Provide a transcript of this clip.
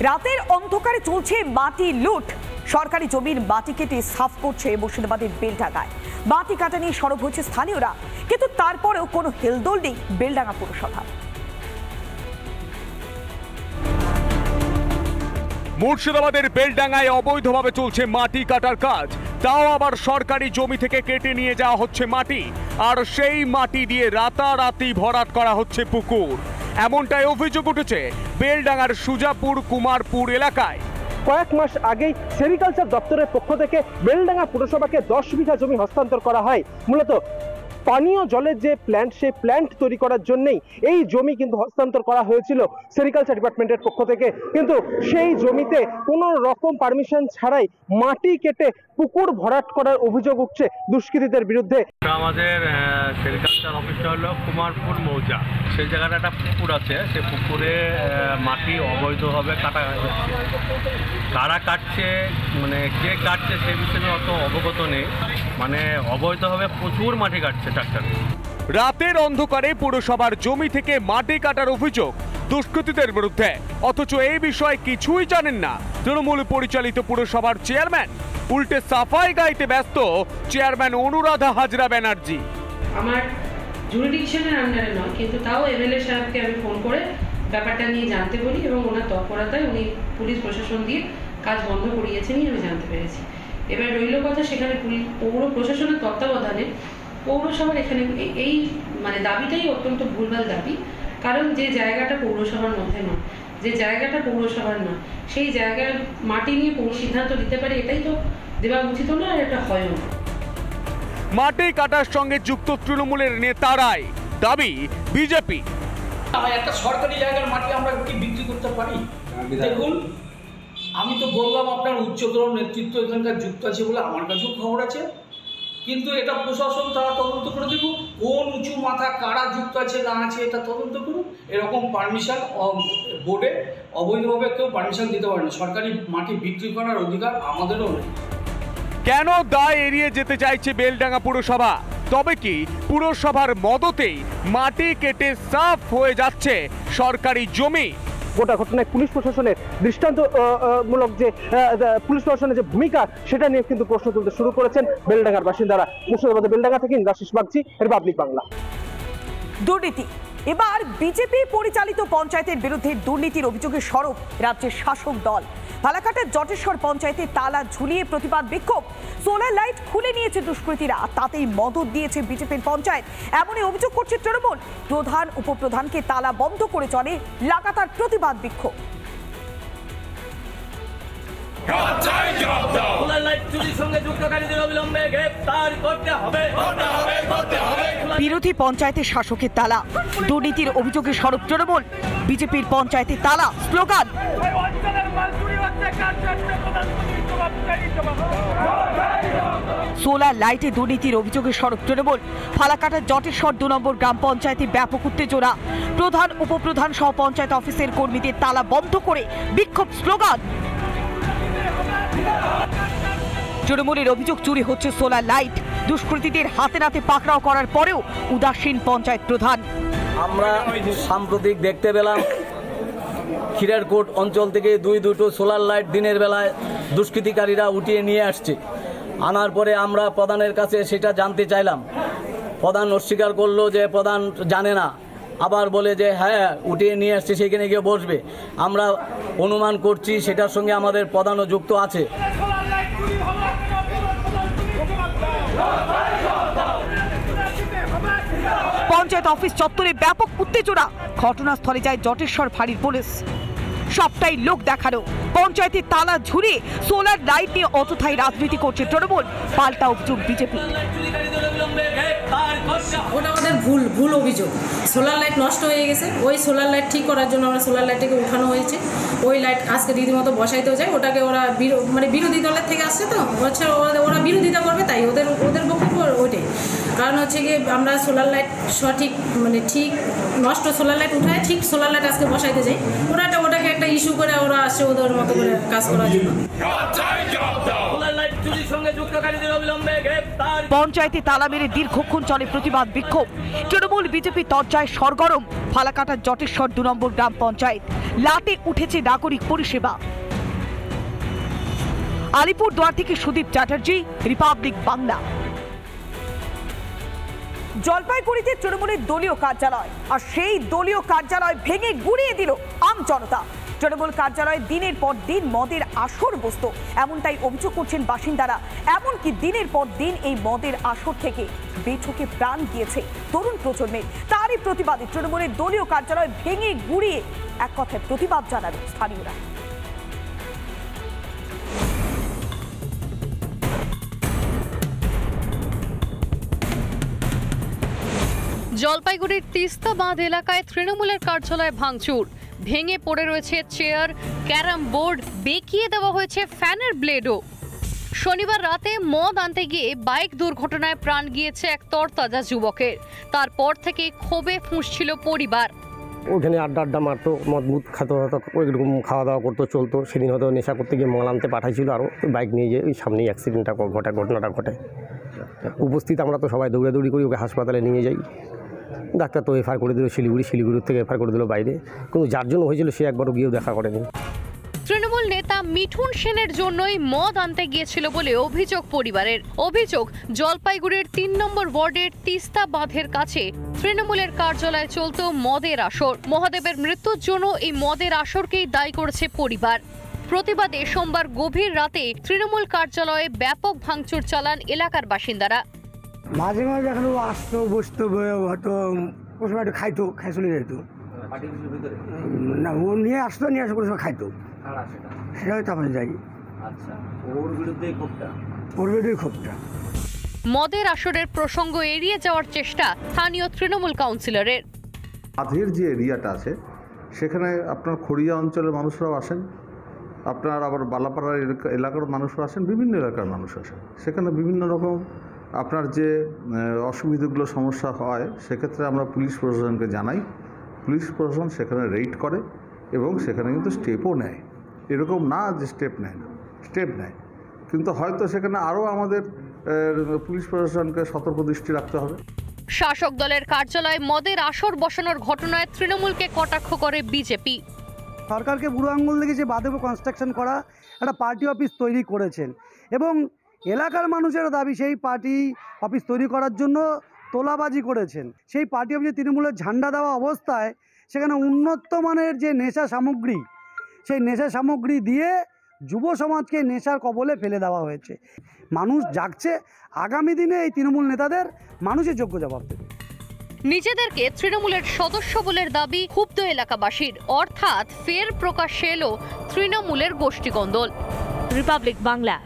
রাতের অন্ধকারে চলছে মাটি লুট। সরকারি জমির মাটি কেটে সাফ করছে মুর্শিদাবাদের বেলডাঙ্গায়। মাটি কাটা নিয়ে সরব হয়েছে স্থানীয়রা, কিন্তু তারপরেও কোনো হেলদোল নেই বেলডাঙ্গা পৌরসভা। মুর্শিদাবাদের বেলডাঙ্গায় অবৈধভাবে চলছে মাটি কাটার কাজ, তাও আবার সরকারি জমি থেকে কেটে নিয়ে যাওয়া হচ্ছে মাটি, আর সেই মাটি দিয়ে রাতারাতি ভরাট করা হচ্ছে পুকুর। এমনটাই অভিযোগ উঠেছে বেলডাঙ্গার সুজাপুর কুমারপুর এলাকায়। কয়েক মাস আগেই সেরিকালচার দপ্তরের পক্ষ থেকে বেলডাঙ্গা পুরসভাকে 10 বিঘা জমি হস্তান্তর করা হয়। মূলত পানীয় জলের যে প্ল্যান্ট, সেই প্ল্যান্ট তৈরি করার জন্যই এই জমি কিন্তু হস্তান্তর করা হয়েছিল সেরিকালচার ডিপার্টমেন্টের পক্ষ থেকে। কিন্তু সেই জমিতে কোনো রকম পারমিশন ছাড়াই মাটি কেটে পুকুর ভরাট করার অভিযোগ উঠছে দুষ্কৃতীদের বিরুদ্ধে। আমাদের সেরিকালচার অফিসটা হলো কুমারপুর মৌজা, সেই জায়গাটা একটা পুকুর আছে, সেই পুকুরে মাটি অবৈধভাবে কাটা হচ্ছে। কারা কাটছে, মানে কে কাটছে সে বিষয়ে অত অবগত নেই, মানে অবৈধভাবে প্রচুর মাটি কাটছে ট্রাক্টর। রাতের অন্ধকারে পুরসভার জমি থেকে মাটি কাটার অভিযোগ দুষ্কৃতীদের বিরুদ্ধে, অথচ এই বিষয়ে কিছুই জানেন না তৃণমূল পরিচালিত পুরসভার চেয়ারম্যান। উল্টে সাফাই গাইতে ব্যস্ত চেয়ারম্যান অনুরাধা হাজরা ব্যানার্জি। আমার জুরিডিকশনের আন্ডারে নয়, কিন্তু তাও এমএলএ সাহেবকে আমি ফোন করে ব্যাপারটা নিয়ে জানতে বলি এবং ওনার তৎপরতায় উনি পুলিশ প্রশাসন দিয়ে কাজ বন্ধ করিয়েছেনই আমি জানতে পেরেছি। এবার রইল কথা, সেখানে পৌর প্রশাসনের তত্ত্বাবধানে পৌরসভার এখানে এই মানে দাবিটাই অত্যন্ত ভুলভাল দাবি। কারণ যে জায়গাটা পৌরসভার মধ্যে নয়, যে জায়গাটা পৌরসভার নয়, সেই জায়গায় মাটি নিয়ে পৌর সিদ্ধান্ত দিতে পারে, এটাই তো দেওয়া উচিত না, আর এটা হয়ও না। মাটি কাটার সঙ্গে যুক্ত তৃণমূলের নেতারাই, দাবি বিজেপি। একটা সরকারি জায়গার মাটি আমরা কি বিক্রি করতে পারি? দেখুন, আমি তো বললাম আপনার উচ্চতর নেতৃত্ব এখানকার যুক্ত আছে বলে আমার কাছেও খবর আছে, কিন্তু এটা প্রশাসন তারা তদন্ত করে দেখুন কোন উঁচু মাথা কারা যুক্ত আছে না আছে, এটা তদন্ত করুন। এরকম পারমিশন বোর্ডে অবৈধভাবে কেউ পারমিশন দিতে পারে না। সরকারি মাটি বিক্রি করার অধিকার আমাদেরও নেই। কেন দায় এড়িয়ে যেতে চাইছে বেলডাঙ্গা পুরসভা? তবে কি পুরসভার মদতেই মাটি কেটে সাফ হয়ে যাচ্ছে সরকারি জমি? গোটা ঘটনায় পুলিশ প্রশাসনের দৃষ্টান্তমূলক যে পুলিশ প্রশাসনের যে ভূমিকা, সেটা নিয়ে কিন্তু প্রশ্ন তুলতে শুরু করেছেন বেলডাঙ্গার বাসিন্দারা। মুর্শিদাবাদের বেলডাঙ্গা থেকে ইন্দ্রাশিস বাগচি, রিপাবলিক বাংলা। দুর্নীতি। এবার বিজেপি পরিচালিত পঞ্চায়েতের বিরুদ্ধে দুর্নীতির অভিযোগে সরব রাজ্যের শাসক দল। ফালাকাটার জটেশ্বর পঞ্চায়েতে তালা ঝুলিয়ে প্রতিবাদ বিক্ষোভ। সোলার লাইট খুলে নিয়েছে দুষ্কৃতীরা, তাতেই মদত দিয়েছে বিজেপির পঞ্চায়েত, এমনই অভিযোগ করছে তৃণমূল। প্রধান উপপ্রধানকে তালা বন্ধ করে চলে লাগাতার প্রতিবাদ বিক্ষোভ। বিরোধী পঞ্চায়েতের শাসকের তালা, দুর্নীতির অভিযোগে সরব তৃণমূল। বিজেপির পঞ্চায়েতে তালা, স্লোগান। সোলার লাইটে দুর্নীতির অভিযোগে সরব তৃণমূল। ফালাকাটার জটেশ্বর 2 নম্বর গ্রাম পঞ্চায়েতে ব্যাপক উত্তেজনা। প্রধান উপপ্রধান সহ পঞ্চায়েত অফিসের কর্মীদের তালা বন্ধ করে বিক্ষোভ, স্লোগান। তৃণমূলের অভিযোগ চুরি হচ্ছে সোলার লাইট। দুষ্কৃতীদের হাতে নাতে পাকড়াও করার পরেও উদাসীন পঞ্চায়েত প্রধান। আমরা সাম্প্রতিক দেখতে পেলাম খিরারকোট অঞ্চল থেকে দুটো সোলার লাইট দিনের বেলায় দুষ্কৃতিকারীরা উঠিয়ে নিয়ে আসছে। আনার পরে আমরা প্রধানের কাছে সেটা জানতে চাইলাম। প্রধান অস্বীকার করলো যে প্রধান জানে না, আবার বলে যে হ্যাঁ উঠিয়ে নিয়ে আসছে, সেখানে গিয়ে বসবে। আমরা অনুমান করছি সেটার সঙ্গে আমাদের প্রধানও যুক্ত আছে। পঞ্চায়েত অফিস চত্বরে ব্যাপক উত্তেজনা। ঘটনাস্থলে যায় জটেশ্বর ফাঁড়ির পুলিশ। সবটাই লোক দেখানো। পঞ্চায়েতের তালা ঝুলিয়ে সোলার লাইট নিয়ে অযথাই রাজনীতি করছে তৃণমূল, পাল্টা অভিযোগ বিজেপি। ওটা আমাদের ভুল অভিযোগ। সোলার লাইট নষ্ট হয়ে গেছে, ওই সোলার লাইট ঠিক করার জন্য আমরা সোলার লাইটটাকে উঠানো হয়েছে। ওই লাইট আজকে রীতিমতো বসাইতেও যায়, ওটাকে ওরা মানে বিরোধী দলের থেকে আসছে, তো হচ্ছে ওরা বিরোধিতা করবে, তাই ওদের বক্তব্য ওইটাই। কারণ হচ্ছে কি আমরা সোলার লাইট সঠিক মানে ঠিক নষ্ট সোলার লাইট উঠায় ঠিক সোলার লাইট আজকে বসাইতে যাই, ওটাকে একটা ইস্যু করে ওরা আসছে ওদের মতো করে কাজ করার জন্য। চুরির সঙ্গে যুক্তকারীদের অবিলম্বে গ্রেফতার। পঞ্চায়েতে তালা মেরে দীর্ঘক্ষণ চলে প্রতিবাদ বিক্ষোভ। তৃণমূল বিজেপি তরজায় সরগরম ফালাকাটার জটেশ্বর 2 নম্বর গ্রাম পঞ্চায়েত। লাটে উঠেছে নাগরিক পরিষেবা। আলিপুরদুয়ার থেকে সুদীপ চ্যাটার্জি, রিপাবলিক বাংলা। জলপাইগুড়িতে তৃণমূলের দলীয় কার্যালয়, আর সেই দলীয় কার্যালয় ভেঙে গুড়িয়ে দিল আম জনতা। তৃণমূল কার্যালয়ে দিনের পর দিন মদের আসর বসত, এমনটাই অভিযোগ করছেন বাসিন্দারা। এমনকি দিনের পর দিন এই মদের আসর থেকে বেঠকে প্রাণ গিয়েছে তরুণ প্রজন্মের। তারই প্রতিবাদে তৃণমূলের দলীয় কার্যালয় ভেঙে গুড়িয়ে এক কথায় প্রতিবাদ জানালো স্থানীয়রা। জলপাইগুড়ির তিস্তা বাঁধ এলাকায় তৃণমূলের কার্যালয় ভাঙচুর, ভেঙে পড়ে রয়েছে চেয়ার, ক্যারাম বোর্ড, বেঁকিয়ে দেওয়া হয়েছে ফ্যানের ব্লেডও। শনিবার রাতে মদ আনতে গিয়ে বাইক দুর্ঘটনায় প্রাণ গিয়েছে এক তরতাজা যুবকের। তারপর থেকে ক্ষোভে ফুঁসছিল পরিবার। ওখানে আড্ডা মারতো, মদ মুদ খাতো, ওইরকম খাওয়া দাওয়া করতো, চলতো। সেদিন হয়তো নেশা করতে গিয়ে মাল আনতে পাঠাইছিল, আরও বাইক নিয়ে যেয়ে ওই সামনেই অ্যাক্সিডেন্টটা ঘটনাটা ঘটে। উপস্থিত আমরা তো সবাই দৌড়াদৌড়ি করি, ওকে হাসপাতালে নিয়ে যাই। ডাক্তার তো এফআইআর করে দিল শিলিগুড়ির থেকে এফআইআর করে দিল বাইরে। কিন্তু যার জন্য হয়েছিল সে একবারও গিয়েও দেখা করেনি। তৃণমূল নেতা মিঠুন সেনের জন্যই মদ আনতে গিয়েছিল বলে অভিযোগ পরিবারের। অভিযোগ, জলপাইগুড়ির 3 নম্বর ওয়ার্ডের তিস্তা বাঁধের কাছে তৃণমূলের কার্যালয়ে চলত মদের আসর। মহাদেবের মৃত্যুর জন্য এই মদের আসরকেই দায়ী করেছে পরিবার। প্রতিবাদে সোমবার গভীর রাতে তৃণমূল কার্যালয়ে ব্যাপক ভাঙচুর চালান এলাকার বাসিন্দারা। মাঝে মাঝে এখন আসতো, বসতো, হয়তো কোনো সময় একটু খাইতো, খাই চলে যেত। না, ও নিয়ে আসতো, নিয়ে আসতো, কোনো সময় খাইতো, সেটাই তারপরে যাই। ওর বিরুদ্ধেই ক্ষোভটা। মদের আসরের প্রসঙ্গ এড়িয়ে যাওয়ার চেষ্টা স্থানীয় তৃণমূল কাউন্সিলরের। বাঁধের যে এরিয়াটা আছে সেখানে আপনার খড়িয়া অঞ্চলের মানুষরাও আসেন, আপনার আবার বালাপাড়ার এলাকার মানুষরা আসেন, বিভিন্ন এলাকার মানুষ আসেন। সেখানে বিভিন্ন রকম আপনার যে অসুবিধাগুলো সমস্যা হয়, সেক্ষেত্রে আমরা পুলিশ প্রশাসনকে জানাই। পুলিশ প্রশাসন সেখানে রেইড করে এবং সেখানে কিন্তু স্টেপও নেয়। এরকম না যে স্টেপ নেয় না, স্টেপ নেয়, কিন্তু হয়তো সেখানে আরও আমাদের পুলিশ প্রশাসনকে সতর্ক দৃষ্টি রাখতে হবে। শাসক দলের কার্যালয়ে মদের আসর বসানোর ঘটনায় তৃণমূলকে কটাক্ষ করে বিজেপি। সরকারকে বুড়ো আঙুল দেখে যে বাঁধে কনস্ট্রাকশন করা একটা পার্টি অফিস তৈরি করেছেন এবং এলাকার মানুষের দাবি সেই পার্টি অফিস তৈরি করার জন্য তোলাবাজি করেছেন। সেই পার্টি অফিসে তৃণমূলের ঝান্ডা দেওয়া অবস্থায় সেখানে উন্নত মানের যে নেশা সামগ্রী, সেই নেশা সামগ্রী দিয়ে যুব সমাজকে নেশার কবলে ফেলে দেওয়া হয়েছে। মানুষ জাগছে, আগামী দিনে এই তৃণমূল নেতাদের মানুষের যোগ্য জবাব দেবে। নিজেদেরকে তৃণমূলের সদস্য বলে দাবি ক্ষুব্ধ এলাকাবাসীর, অর্থাৎ ফের প্রকাশ্যে এলো তৃণমূলের গোষ্ঠীকন্দল। রিপাবলিক বাংলা।